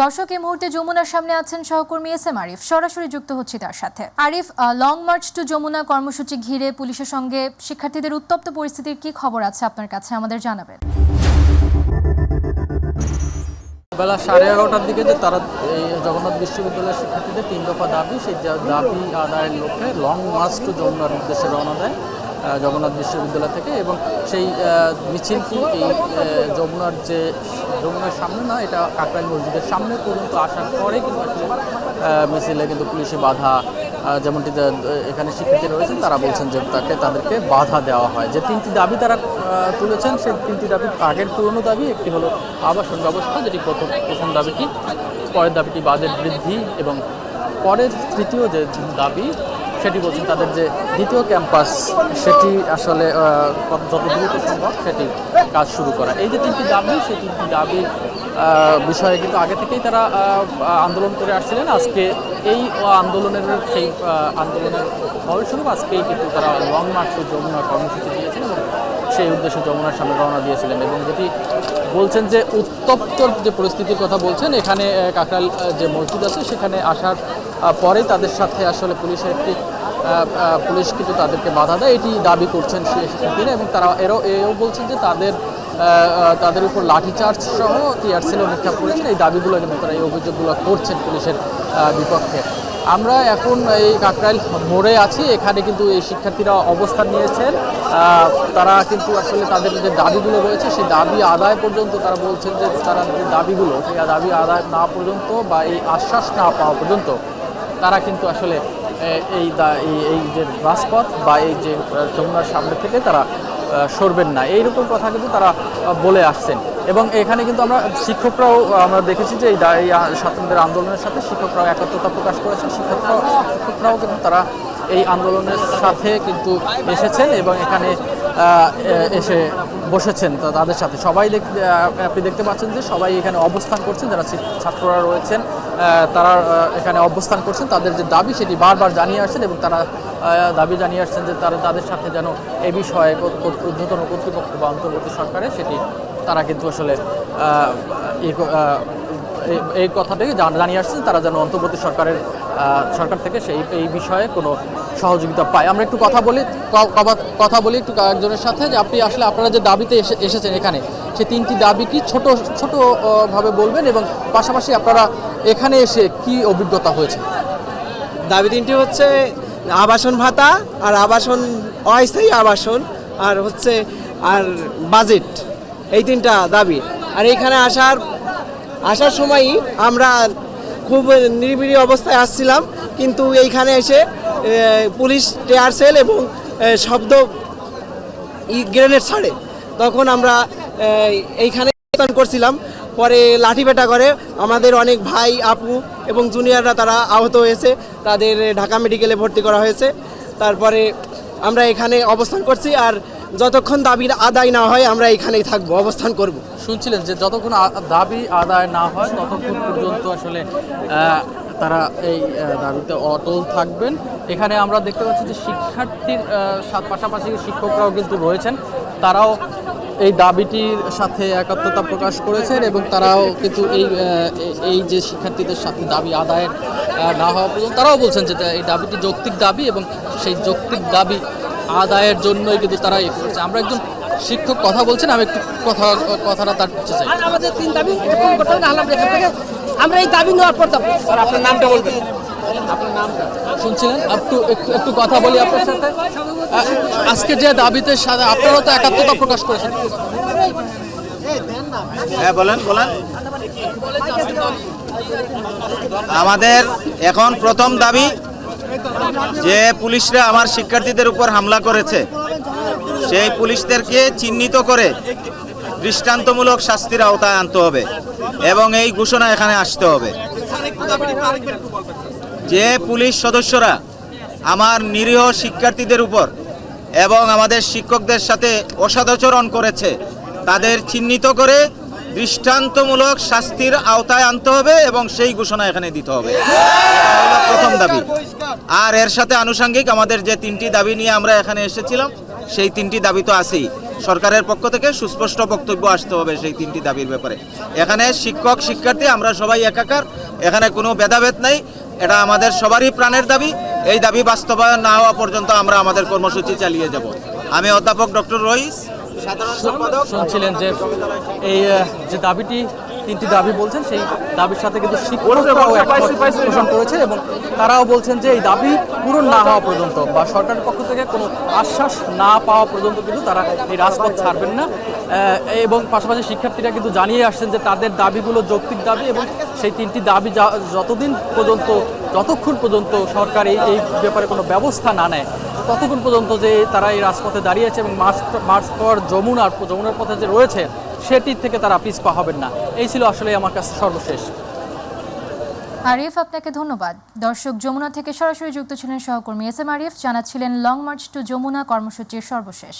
দর্শক এই মুহূর্তে যমুনার সামনে আছেন সহকর্মী এস এম আরিফ, সরাসরি যুক্ত হচ্ছে তার সাথে। Arif, long march to Jamuna কর্মসূচি ঘিরে পুলিশের সঙ্গে শিক্ষার্থীদের উত্তপ্ত পরিস্থিতির কি খবর আছে আপনার কাছে, আমাদের জানাবেন। বেলা 11:30টার দিকে যে তারা এই জগন্নাথ বিশ্ববিদ্যালয়ের শিক্ষার্থীদের 3 দফা দাবি, সেই দাবি আদায়ের লক্ষ্যে লং মার্চ টু যমুনার উদ্দেশ্যে রওনা দেয় জগন্নাথ বিশ্ববিদ্যালয় থেকে। এবং সেই মিছিলটি এই যমুনার সামনে না, এটা কাকরাইল মসজিদের সামনে পর্যন্ত আসার পরে কিন্তু আসলে মিছিলে কিন্তু পুলিশে বাধা, যেমনটি এখানে শিক্ষার্থী রয়েছেন তারা বলছেন যে তাদেরকে বাধা দেওয়া হয়। যে 3টি দাবি তারা তুলেছেন, সেই 3টি দাবি আগের পুরনো দাবি। একটি হলো আবাসন ব্যবস্থা, যেটি প্রথম দাবিটি, পরের দাবিটি বাজেট বৃদ্ধি, এবং পরের তৃতীয় যে দাবি সেটি বলছেন তাদের যে দ্বিতীয় ক্যাম্পাস, সেটি আসলে যত দ্রুত সম্ভব সেটির কাজ শুরু করা। এই যে 3টি দাবি, সেই 3টি দাবির বিষয়ে কিন্তু আগে থেকেই তারা আন্দোলন করে আসছিলেন। আজকে এই আন্দোলনের ফলস্বরূপ আজকেই কিন্তু তারা লং মার্চ টু যমুনা কর্মসূচি দিয়েছেন এবং সেই উদ্দেশ্যে যমুনার সামনে রওনা দিয়েছিলেন। এবং যেটি বলছেন যে উত্তপ্ত যে পরিস্থিতির কথা বলছেন, এখানে কাকরাইল যে মসজিদ আছে সেখানে আসার পরেই তাদের সাথে আসলে পুলিশ কিন্তু তাদেরকে বাধা দেয়, এটি দাবি করছেন শিক্ষার্থীরা। এবং তারা এও বলছেন যে তাদের উপর লাঠিচার্জ সহ টিয়ারসেলও নিক্ষেপ করেছেন। এই দাবিগুলো কিন্তু তারা, এই অভিযোগগুলো করছেন পুলিশের বিপক্ষে। আমরা এখন এই কাকরাইল মোড়ে আছি, এখানে কিন্তু এই শিক্ষার্থীরা অবস্থান নিয়েছেন। তারা কিন্তু আসলে তাদের যে দাবিগুলো রয়েছে সেই দাবি আদায় পর্যন্ত তারা বলছেন যে তারা যে দাবিগুলো, সেই দাবি আদায় না পর্যন্ত বা এই আশ্বাস না পাওয়া পর্যন্ত তারা কিন্তু আসলে এই যে রাজপথ বা এই যে যমুনার সামনে থেকে তারা সরবেন না, এইরকম কথা কিন্তু তারা বলে আসছেন। এবং এখানে কিন্তু শিক্ষকরাও আমরা দেখেছি যে এই ছাত্রদের আন্দোলনের সাথে শিক্ষকরাও একত্রতা প্রকাশ করেছেন। শিক্ষকরাও কিন্তু তারা এই আন্দোলনের সাথে কিন্তু এসেছেন এবং এখানে এসে বসেছেন তাদের সাথে। আপনি দেখতে পাচ্ছেন যে সবাই এখানে অবস্থান করছেন, যারা ছাত্ররা রয়েছেন তারা এখানে অবস্থান করছেন। তাদের যে দাবি সেটি বারবার জানিয়ে আসছেন এবং তারা দাবি জানিয়ে আসছেন যে তাদের সাথে যেন এ বিষয়ে ঊর্ধ্বতন কর্তৃপক্ষ বা অন্তর্বর্তী সরকারে সেটি তারা কিন্তু আসলে এই কথাটাই জানিয়ে আসছেন, তারা যেন অন্তর্বর্তী সরকার থেকে এই বিষয়ে কোনো সহযোগিতা পায়। আমরা একটু কথা বলি একটু একজনের সাথে, যে আপনারা যে দাবিতে এসেছেন এখানে, সেই 3টি দাবি কি ছোট ভাবে বলবেন, এবং পাশাপাশি আপনারা এখানে এসে কি অভিজ্ঞতা হয়েছে? দাবি 3টি হচ্ছে আবাসন ভাতা, আর অস্থায়ী আবাসন, আর বাজেট, এই 3টা দাবি। আর এখানে আসার সময়ই আমরা খুব নিরিবিলি অবস্থায় আসছিলাম, কিন্তু এইখানে এসে পুলিশ টিয়ারসেল এবং শব্দ গ্রেনেড ছাড়ে, তখন আমরা এইখানে করছিলাম। পরে লাঠিপেটা করে আমাদের অনেক ভাই, আপু এবং জুনিয়ররা তারা আহত হয়েছে, তাদের ঢাকা মেডিকেলে ভর্তি করা হয়েছে। তারপরে আমরা এখানে অবস্থান করছি, আর যতক্ষণ দাবি আদায় না হয় আমরা এখানেই থাকবো, অবস্থান করব। শুনছিলেন যে যতক্ষণ দাবি আদায় না হয় ততক্ষণ পর্যন্ত আসলে তারা এই দাবিতে অটল থাকবেন। এখানে আমরা দেখতে পাচ্ছি যে শিক্ষার্থীর পাশাপাশি শিক্ষকরাও কিন্তু রয়েছেন, তারাও এই দাবিটির সাথে একাত্মতা প্রকাশ করেছেন এবং তারাও কিন্তু এই যে শিক্ষার্থীদের সাথে দাবি আদায়ের না হওয়া পর্যন্ত তারাও বলছেন যে এই দাবিটি যৌক্তিক দাবি এবং সেই যৌক্তিক দাবি আদায়ের জন্যই কিন্তু তারা করছে। আমরা একজন শিক্ষক কথা বলছেন, আমি একটু কথাটা তার চাই। আমাদের 3 দাবি আমরা এই দাবি নেওয়ার পর যাবো। আর আপনার নামটা বলবেন? আপনার নামটা শুনছিলেন, একটু কথা বলি আপনার সাথে। আজকে যে দাবিতে আপনারাও তো একাত্মতা প্রকাশ করেছেন। হ্যাঁ, বলেন। আমাদের এখন প্রথম দাবি, যে পুলিশরা আমার শিক্ষার্থীদের উপর হামলা করেছে সেই পুলিশদেরকে চিহ্নিত করে দৃষ্টান্তমূলক শাস্তির আওতায় আনতে হবে এবং এই ঘোষণা এখানে আসতে হবে। যে পুলিশ সদস্যরা আমার নিরীহ শিক্ষার্থীদের উপর এবং আমাদের শিক্ষকদের সাথে অসদাচরণ করেছে তাদের চিহ্নিত করে দৃষ্টান্তমূলক শাস্তির আওতায় আনতে হবে এবং সেই ঘোষণা এখানে দিতে হবে। এটা হলো প্রথম দাবি। আর এর সাথে আনুষঙ্গিক আমাদের যে 3টি দাবি নিয়ে আমরা এখানে এসেছিলাম, সেই 3টি দাবি তো আছেই। সরকারের পক্ষ থেকে সুস্পষ্ট বক্তব্য আসতে হবে সেই 3টি দাবির ব্যাপারে। এখানে শিক্ষক শিক্ষার্থী আমরা সবাই একাকার, এখানে কোনো ভেদাভেদ নেই। এটা আমাদের সবারই প্রাণের দাবি। এই দাবি বাস্তবায়ন না হওয়া পর্যন্ত আমরা আমাদের কর্মসূচি চালিয়ে যাব। আমি অধ্যাপক ডক্টর রইস, সাধারণ সম্পাদক। শুনছিলেন যে এই যে দাবিটি 3টি দাবি বলছেন, সেই দাবির সাথে কিন্তু শিক্ষকরাও একমত পোষণ করেছে এবং তারাও বলছেন যে এই দাবি পূরণ না হওয়া পর্যন্ত বা সরকারের পক্ষ থেকে কোনো আশ্বাস না পাওয়া পর্যন্ত কিন্তু তারা এই রাজপথ ছাড়বেন না। এবং পাশাপাশি শিক্ষার্থীরা কিন্তু জানিয়ে আসছেন যে তাদের দাবিগুলো যৌক্তিক দাবি এবং সেই 3টি দাবি যতক্ষণ পর্যন্ত সরকার এই ব্যাপারে কোনো ব্যবস্থা না নেয় ততক্ষণ পর্যন্ত যে তারা এই রাজপথে দাঁড়িয়েছে এবং মার্চ ফর যমুনার পথে যে রয়েছে সেটির থেকে তারা পিছপা হবেন না। এই ছিল আসলে আমার কাছে সর্বশেষ। আরিফ, আপনাকে ধন্যবাদ। দর্শক, যমুনা থেকে সরাসরি যুক্ত ছিলেন সহকর্মী এস এম আরিফ, জানাচ্ছিলেন লং মার্চ টু যমুনা কর্মসূচির সর্বশেষ।